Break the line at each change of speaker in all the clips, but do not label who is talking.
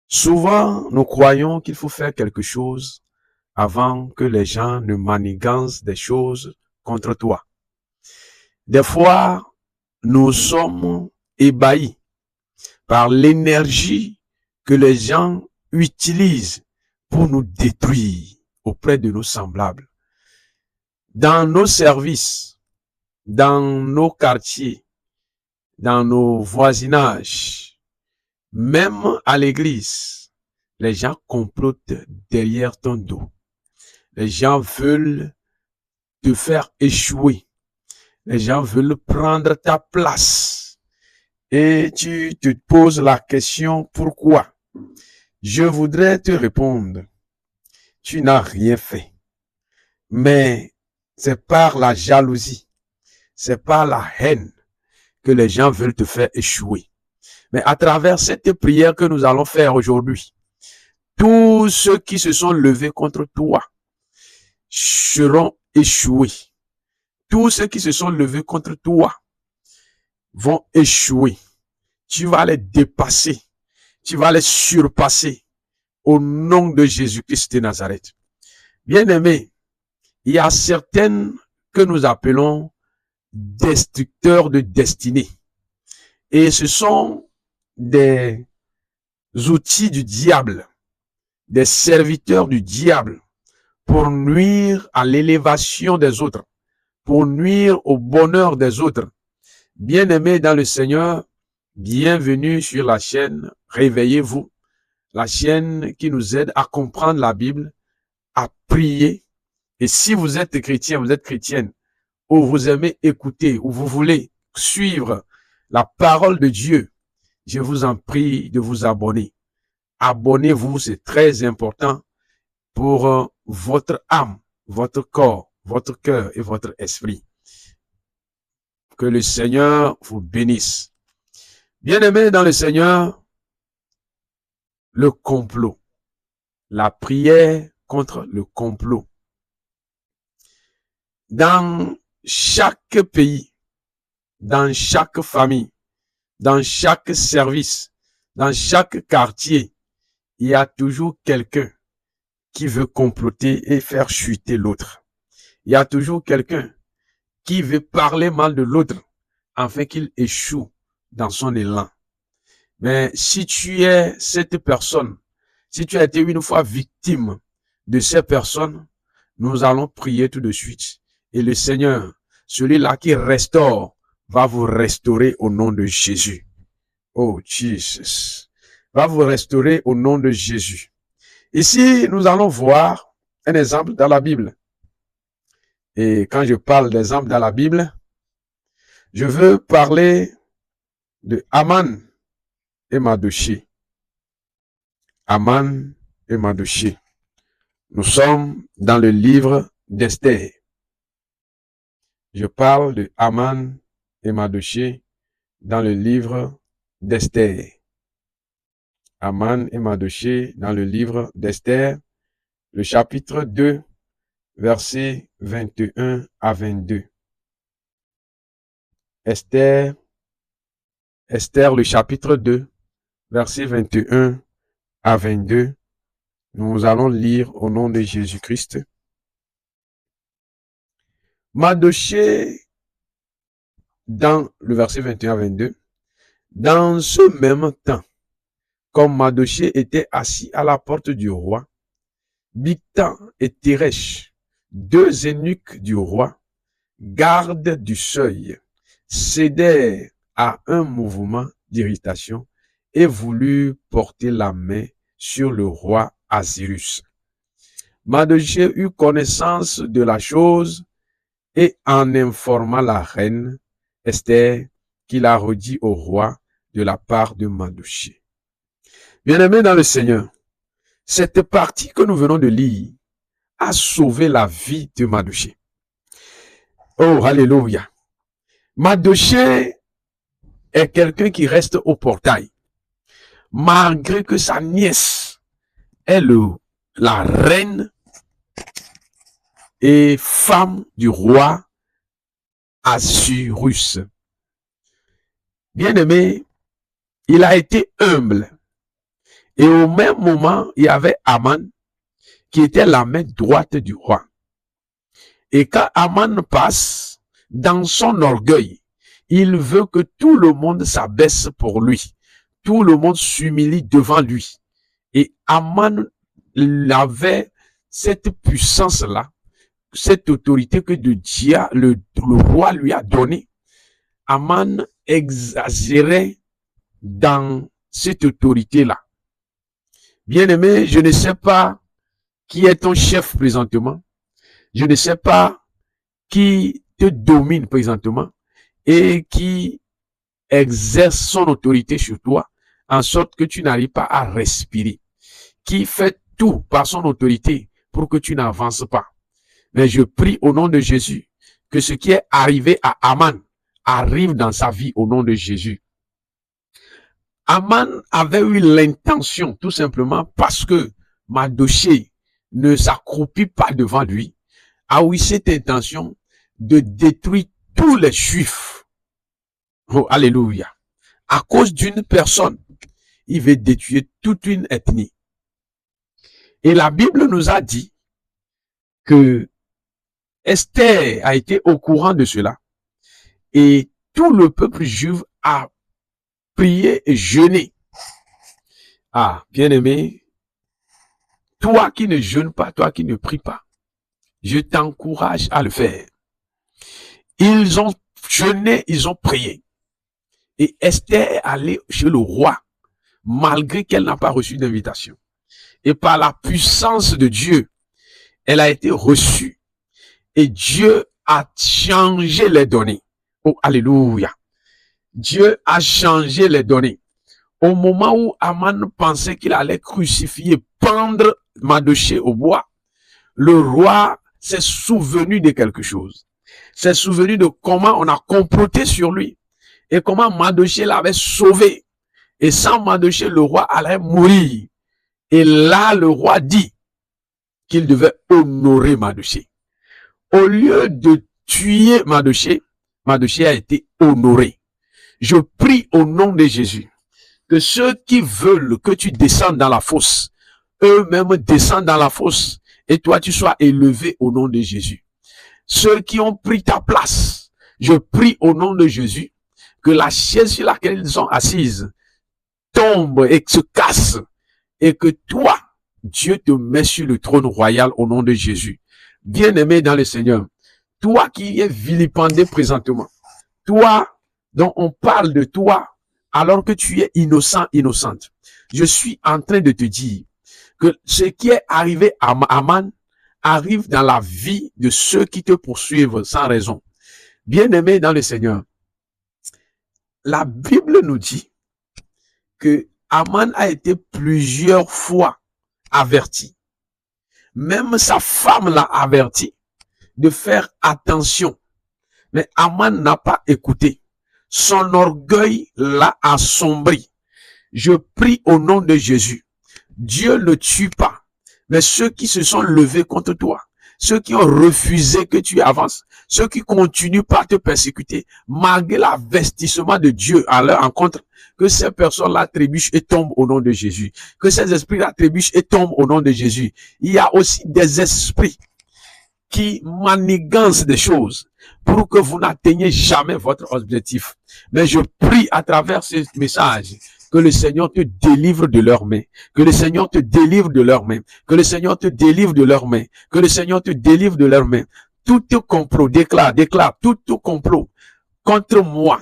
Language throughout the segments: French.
Souvent, nous croyons qu'il faut faire quelque chose avant que les gens ne manigancent des choses contre toi. Des fois, nous sommes ébahis par l'énergie que les gens utilisent pour nous détruire auprès de nos semblables. Dans nos services, dans nos quartiers, dans nos voisinages, même à l'église, les gens complotent derrière ton dos. Les gens veulent te faire échouer. Les gens veulent prendre ta place. Et tu te poses la question, pourquoi? Je voudrais te répondre, tu n'as rien fait. Mais c'est par la jalousie, c'est par la haine que les gens veulent te faire échouer. Mais à travers cette prière que nous allons faire aujourd'hui, tous ceux qui se sont levés contre toi seront échoués. Tous ceux qui se sont levés contre toi vont échouer. Tu vas les dépasser. Tu vas les surpasser au nom de Jésus-Christ de Nazareth. Bien-aimés, il y a certaines que nous appelons destructeurs de destinée. Et ce sont des outils du diable, des serviteurs du diable pour nuire à l'élévation des autres, pour nuire au bonheur des autres. Bien-aimés dans le Seigneur, bienvenue sur la chaîne Réveillez-vous, la chaîne qui nous aide à comprendre la Bible, à prier. Et si vous êtes chrétien, vous êtes chrétienne, ou vous aimez écouter, ou vous voulez suivre la parole de Dieu, je vous en prie de vous abonner. Abonnez-vous, c'est très important pour votre âme, votre corps, votre cœur et votre esprit. Que le Seigneur vous bénisse. Bien-aimés dans le Seigneur, le complot, la prière contre le complot. Dans chaque pays, dans chaque famille, dans chaque service, dans chaque quartier, il y a toujours quelqu'un qui veut comploter et faire chuter l'autre. Il y a toujours quelqu'un qui veut parler mal de l'autre afin qu'il échoue dans son élan. Mais si tu es cette personne, si tu as été une fois victime de ces personnes, nous allons prier tout de suite. Et le Seigneur, celui-là qui restaure, va vous restaurer au nom de Jésus. Oh, Jesus. Va vous restaurer au nom de Jésus. Ici, nous allons voir un exemple dans la Bible. Et quand je parle d'exemple dans la Bible, je veux parler de Aman et Mardochée. Aman et Mardochée. Nous sommes dans le livre d'Esther. Je parle de Aman et Mardochée dans le livre d'Esther. Aman et Mardochée dans le livre d'Esther, le chapitre 2, versets 21 à 22. Esther, le chapitre 2, versets 21 à 22. Nous allons lire au nom de Jésus-Christ. Mardochée, dans le verset 21 à 22, dans ce même temps, comme Mardochée était assis à la porte du roi, Bigtan et Téresh, deux eunuques du roi, gardes du seuil, cédèrent à un mouvement d'irritation et voulurent porter la main sur le roi Assyrus. Mardochée eut connaissance de la chose et en informa la reine Esther, qui la redit au roi de la part de Mardochée. Bien-aimés dans le Seigneur, cette partie que nous venons de lire a sauvé la vie de Mardochée. Oh, alléluia. Mardochée est quelqu'un qui reste au portail. Malgré que sa nièce est la reine et femme du roi Assyrus. Bien-aimé, il a été humble. Et au même moment, il y avait Aman, qui était la main droite du roi. Et quand Aman passe, dans son orgueil, il veut que tout le monde s'abaisse pour lui. Tout le monde s'humilie devant lui. Et Aman avait cette puissance-là, cette autorité que le roi lui a donnée. Aman exagérait dans cette autorité-là. Bien-aimé, je ne sais pas qui est ton chef présentement. Je ne sais pas qui te domine présentement et qui exerce son autorité sur toi en sorte que tu n'arrives pas à respirer. Qui fait tout par son autorité pour que tu n'avances pas. Mais je prie au nom de Jésus que ce qui est arrivé à Aman arrive dans sa vie au nom de Jésus. Aman avait eu l'intention, tout simplement parce que Mardochée ne s'accroupit pas devant lui, a eu cette intention de détruire tous les Juifs. Oh, alléluia. À cause d'une personne, il veut détruire toute une ethnie. Et la Bible nous a dit que Esther a été au courant de cela. Et tout le peuple juif a prié et jeûné. Ah, bien-aimé, toi qui ne jeûnes pas, toi qui ne pries pas, je t'encourage à le faire. Ils ont jeûné, ils ont prié. Et Esther est allée chez le roi, malgré qu'elle n'a pas reçu d'invitation. Et par la puissance de Dieu, elle a été reçue. Et Dieu a changé les données. Oh, alléluia. Dieu a changé les données. Au moment où Aman pensait qu'il allait crucifier, pendre Mardochée au bois, le roi s'est souvenu de quelque chose. S'est souvenu de comment on a comploté sur lui et comment Mardochée l'avait sauvé. Et sans Mardochée, le roi allait mourir. Et là, le roi dit qu'il devait honorer Mardochée. Au lieu de tuer Mardochée, Mardochée a été honoré. Je prie au nom de Jésus que ceux qui veulent que tu descendes dans la fosse, eux-mêmes descendent dans la fosse et toi tu sois élevé au nom de Jésus. Ceux qui ont pris ta place, je prie au nom de Jésus que la chaise sur laquelle ils sont assises tombe et se casse et que toi, Dieu te met sur le trône royal au nom de Jésus. Bien-aimé dans le Seigneur, toi qui es vilipendé présentement, toi dont on parle de toi alors que tu es innocent, innocente, je suis en train de te dire que ce qui est arrivé à Aman arrive dans la vie de ceux qui te poursuivent sans raison. Bien-aimé dans le Seigneur, la Bible nous dit que Aman a été plusieurs fois averti. Même sa femme l'a averti de faire attention. Mais Aman n'a pas écouté. Son orgueil l'a assombri. Je prie au nom de Jésus. Dieu ne tue pas. Mais ceux qui se sont levés contre toi, ceux qui ont refusé que tu avances, ceux qui continuent par te persécuter, malgré l'investissement de Dieu à leur encontre, que ces personnes-là trébuchent et tombent au nom de Jésus. Que ces esprits-là trébuchent et tombent au nom de Jésus. Il y a aussi des esprits qui manigancent des choses pour que vous n'atteigniez jamais votre objectif. Mais je prie à travers ce message que le Seigneur te délivre de leurs mains. Que le Seigneur te délivre de leurs mains. Que le Seigneur te délivre de leurs mains. Que le Seigneur te délivre de leurs mains. Tout complot, déclare, tout complot contre moi,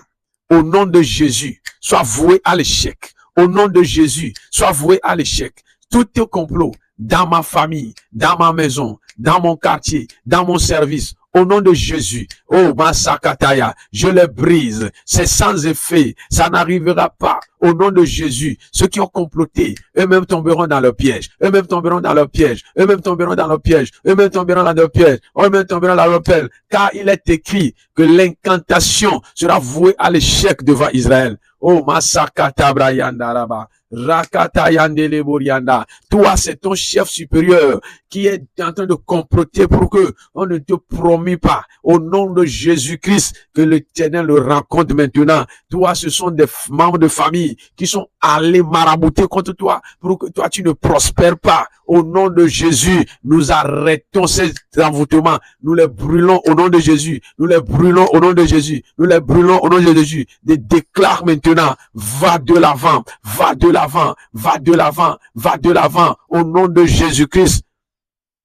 au nom de Jésus, soit voué à l'échec. Au nom de Jésus, soit voué à l'échec. Tout complot dans ma famille, dans ma maison, dans mon quartier, dans mon service, au nom de Jésus, oh Masakataya, je les brise, c'est sans effet, ça n'arrivera pas, au nom de Jésus. Ceux qui ont comploté, eux-mêmes tomberont dans leur piège, eux-mêmes tomberont dans leur piège, eux-mêmes tomberont dans leur piège, eux-mêmes tomberont dans leur piège, eux-mêmes tomberont dans leur piège, car il est écrit que l'incantation sera vouée à l'échec devant Israël. Oh Masakata Brayandaraba, Rakata Yandele Borianda. Toi, c'est ton chef supérieur qui est en train de comploter pour que on ne te promet pas. Au nom de Jésus-Christ, que l'Éternel le rencontre maintenant. Toi, ce sont des membres de famille qui sont allés marabouter contre toi pour que toi, tu ne prospères pas. Au nom de Jésus, nous arrêtons ces envoûtements. Nous les brûlons au nom de Jésus. Nous les brûlons au nom de Jésus. Nous les brûlons au nom de Jésus. Des déclare maintenant, va de l'avant, va de l'avant, va de l'avant, va de l'avant, au nom de Jésus-Christ.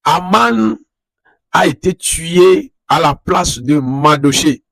Aman a été tué à la place de Mardochée.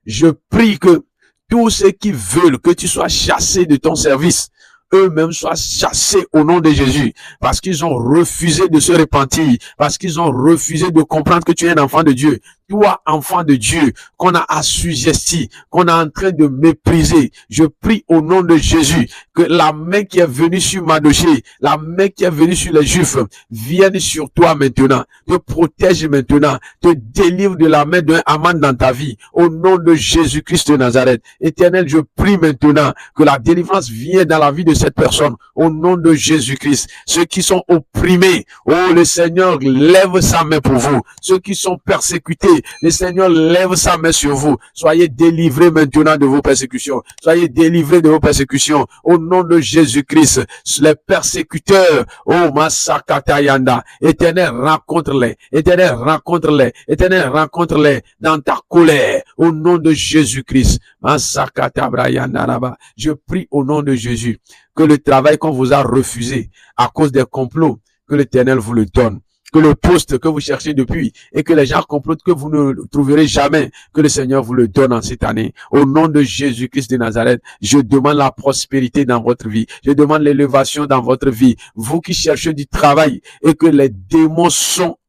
Je prie que tous ceux qui veulent que tu sois chassé de ton service, eux-mêmes soient chassés au nom de Jésus, parce qu'ils ont refusé de se repentir, parce qu'ils ont refusé de comprendre que tu es un enfant de Dieu. Toi, enfant de Dieu, qu'on a assujetti, qu'on est en train de mépriser, je prie au nom de Jésus que la main qui est venue sur Mardochée, la main qui est venue sur les Juifs, vienne sur toi maintenant, te protège maintenant, te délivre de la main d'un Aman dans ta vie, au nom de Jésus-Christ de Nazareth. Éternel, je prie maintenant que la délivrance vienne dans la vie de cette personne, au nom de Jésus-Christ. Ceux qui sont opprimés, oh, le Seigneur lève sa main pour vous. Ceux qui sont persécutés, le Seigneur lève sa main sur vous. Soyez délivrés maintenant de vos persécutions. Soyez délivrés de vos persécutions. Au nom de Jésus-Christ, les persécuteurs, oh, Masakatayanda, Éternel, rencontre-les. Éternel, rencontre-les. Éternel, rencontre-les dans ta colère. Au nom de Jésus-Christ. Masakatabrayanda. Je prie au nom de Jésus que le travail qu'on vous a refusé à cause des complots, que l'Éternel vous le donne. Que le poste que vous cherchez depuis et que les gens complotent que vous ne trouverez jamais, que le Seigneur vous le donne en cette année. Au nom de Jésus-Christ de Nazareth, je demande la prospérité dans votre vie. Je demande l'élévation dans votre vie. Vous qui cherchez du travail et que les démons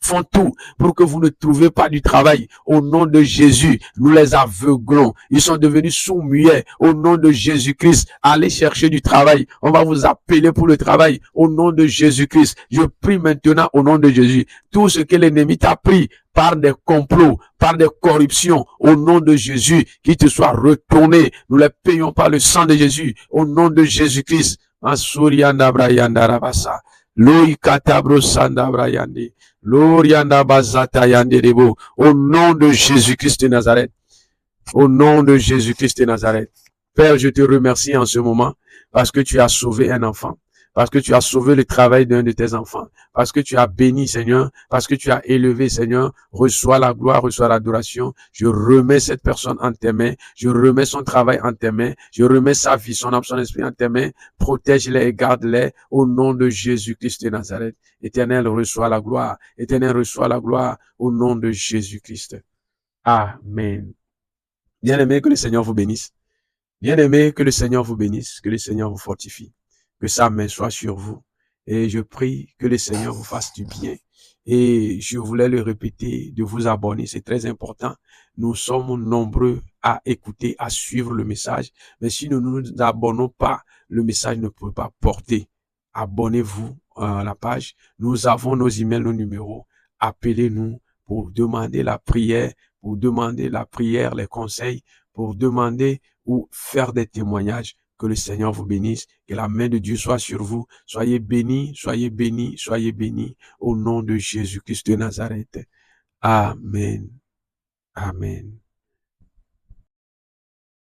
font tout pour que vous ne trouviez pas du travail. Au nom de Jésus, nous les aveuglons. Ils sont devenus sourds-muets. Au nom de Jésus-Christ, allez chercher du travail. On va vous appeler pour le travail. Au nom de Jésus-Christ, je prie maintenant au nom de Jésus. Tout ce que l'ennemi t'a pris par des complots, par des corruptions, au nom de Jésus, qu'il te soit retourné. Nous les payons par le sang de Jésus. Au nom de Jésus-Christ. Au nom de Jésus-Christ de Nazareth. Au nom de Jésus-Christ de Nazareth. Père, je te remercie en ce moment parce que tu as sauvé un enfant. Parce que tu as sauvé le travail d'un de tes enfants. Parce que tu as béni, Seigneur. Parce que tu as élevé, Seigneur. Reçois la gloire, reçois l'adoration. Je remets cette personne en tes mains. Je remets son travail en tes mains. Je remets sa vie, son âme, son esprit en tes mains. Protège-les et garde-les au nom de Jésus-Christ de Nazareth. Éternel, reçois la gloire. Éternel, reçois la gloire au nom de Jésus-Christ. Amen. Bien-aimé, que le Seigneur vous bénisse. Bien-aimé, que le Seigneur vous bénisse. Que le Seigneur vous fortifie. Que sa main soit sur vous. Et je prie que le Seigneur vous fasse du bien. Et je voulais le répéter, de vous abonner, c'est très important. Nous sommes nombreux à écouter, à suivre le message. Mais si nous ne nous abonnons pas, le message ne peut pas porter. Abonnez-vous à la page. Nous avons nos emails, nos numéros. Appelez-nous pour demander la prière, les conseils, pour demander ou faire des témoignages. Que le Seigneur vous bénisse, que la main de Dieu soit sur vous. Soyez bénis, soyez bénis, soyez bénis au nom de Jésus-Christ de Nazareth. Amen. Amen.